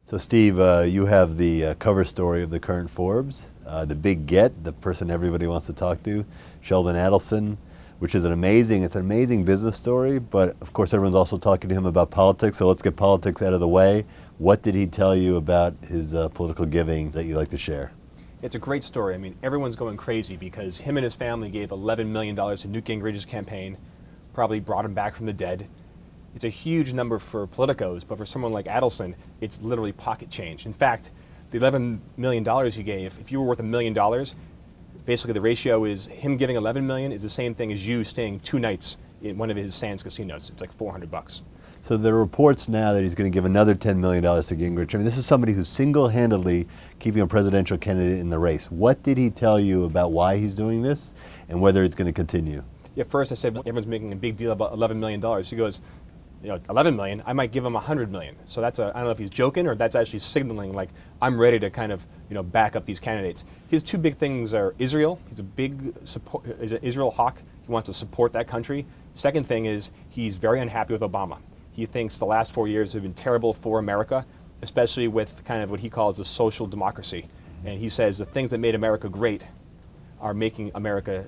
So Steve, you have the cover story of the current Forbes, the big get, the person everybody wants to talk to, Sheldon Adelson, which is it's an amazing business story, but of course everyone's also talking to him about politics, so let's get politics out of the way. What did he tell you about his political giving that you'd like to share? It's a great story. I mean, everyone's going crazy because him and his family gave $11 million to Newt Gingrich's campaign, probably brought him back from the dead. It's a huge number for politicos, but for someone like Adelson, it's literally pocket change. In fact, the $11 million he gave, if you were worth $1 million, basically the ratio is him giving $11 million is the same thing as you staying 2 nights in one of his Sands casinos. It's like $400. So there are reports now that he's going to give another $10 million to Gingrich. I mean, this is somebody who's single-handedly keeping a presidential candidate in the race. What did he tell you about why he's doing this and whether it's going to continue? Yeah, first I said, everyone's making a big deal about $11 million. He goes, 11 million, I might give him 100 million. So that's I don't know if he's joking or that's actually signaling like, I'm ready to kind of, back up these candidates. His 2 big things are Israel. He's a big is an Israel hawk. He wants to support that country. Second thing is he's very unhappy with Obama. He thinks the last 4 years have been terrible for America, especially with kind of what he calls the social democracy. And he says the things that made America great are making America,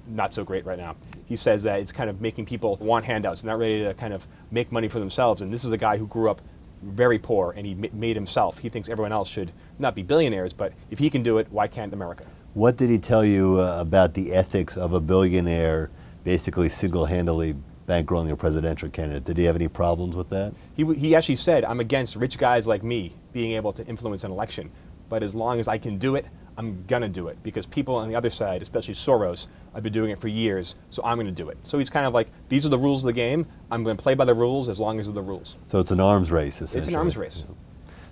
not so great right now. He says that it's kind of making people want handouts, not ready to kind of make money for themselves. And this is a guy who grew up very poor and he made himself. He thinks everyone else should not be billionaires, but if he can do it, why can't America? What did he tell you about the ethics of a billionaire basically single-handedly bankrolling a presidential candidate? Did he have any problems with that? He actually said, I'm against rich guys like me being able to influence an election, but as long as I can do it, I'm gonna do it, because people on the other side, especially Soros, have been doing it for years, so I'm gonna do it. So he's kind of like, these are the rules of the game, I'm gonna play by the rules as long as they're the rules. So it's an arms race, essentially. It's an arms race.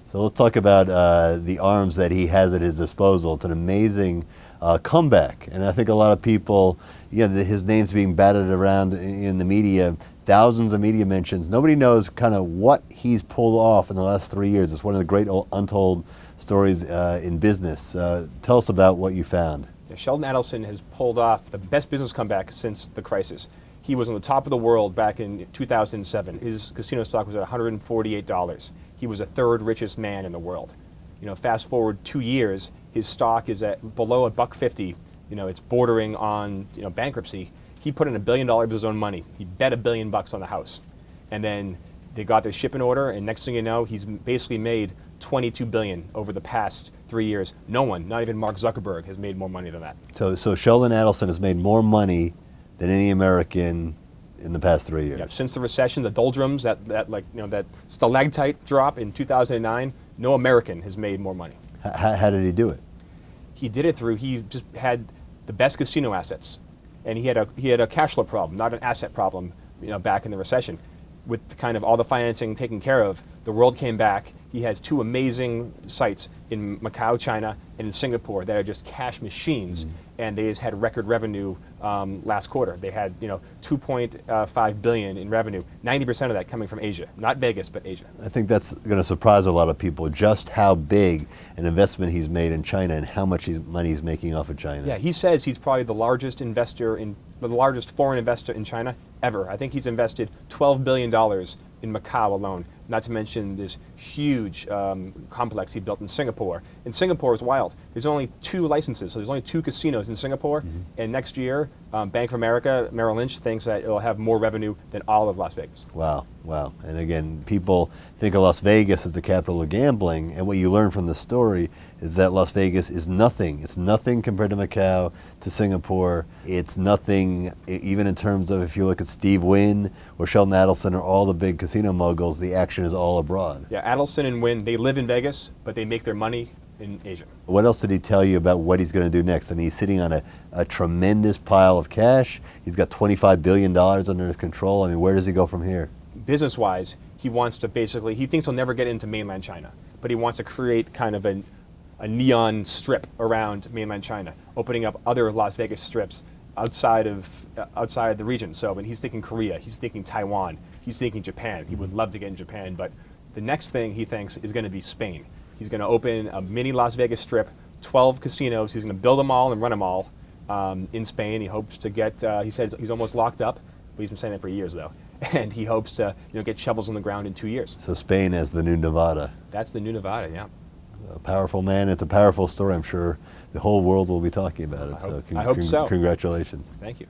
So let's talk about the arms that he has at his disposal. It's an amazing comeback, and I think a lot of people, his name's being batted around in the media, thousands of media mentions. Nobody knows kind of what he's pulled off in the last 3 years. It's one of the great untold stories in business. Tell us about what you found. Yeah, Sheldon Adelson has pulled off the best business comeback since the crisis. He was on the top of the world back in 2007. His casino stock was at $148. He was the 3rd richest man in the world. Fast forward 2 years, his stock is at below $1.50. It's bordering on bankruptcy. He put in $1 billion of his own money. He bet $1 billion on the house, and then they got their ship in order. And next thing you know, he's basically made $22 billion over the past 3 years. No one, not even Mark Zuckerberg, has made more money than that. So Sheldon Adelson has made more money than any American in the past 3 years. Yeah, since the recession, the doldrums, that stalactite drop in 2009, no American has made more money. How did he do it? He did it through, he just had the best casino assets, and he had a cash flow problem, not an asset problem, back in the recession. With kind of all the financing taken care of, the world came back. He has 2 amazing sites in Macau, China, and in Singapore that are just cash machines, and they just had record revenue last quarter. They had $2.5 billion in revenue, 90% of that coming from Asia, not Vegas, but Asia. I think that's going to surprise a lot of people, just how big an investment he's made in China and how much money he's making off of China. Yeah, he says he's probably the largest foreign investor in China ever. I think he's invested $12 billion in Macau alone, not to mention this huge complex he built in Singapore. And Singapore is wild. There's only 2 licenses, so there's only 2 casinos in Singapore, and next year, Bank of America, Merrill Lynch thinks that it'll have more revenue than all of Las Vegas. Wow, wow. And again, people think of Las Vegas as the capital of gambling, and what you learn from the story is that Las Vegas is nothing. It's nothing compared to Macau, to Singapore. It's nothing, even in terms of if you look at Steve Wynn or Sheldon Adelson or all the big casino moguls, the action is all abroad. Yeah, Adelson and Wynn, they live in Vegas, but they make their money in Asia. What else did he tell you about what he's going to do next? I mean, he's sitting on a tremendous pile of cash. He's got $25 billion under his control. I mean, where does he go from here? Business-wise, he wants to he thinks he'll never get into mainland China, but he wants to create kind of a neon strip around mainland China, opening up other Las Vegas strips outside the region. So, he's thinking Korea, he's thinking Taiwan, he's thinking Japan. He would love to get in Japan, but the next thing he thinks is going to be Spain. He's going to open a mini Las Vegas strip, 12 casinos. He's going to build them all and run them all in Spain. He hopes to get, he says he's almost locked up, but he's been saying that for years though. and he hopes to get shovels in the ground in 2 years. So Spain as the new Nevada. That's the new Nevada, yeah. A powerful man. It's a powerful story. I'm sure the whole world will be talking about it. I hope so. Congratulations. Thank you.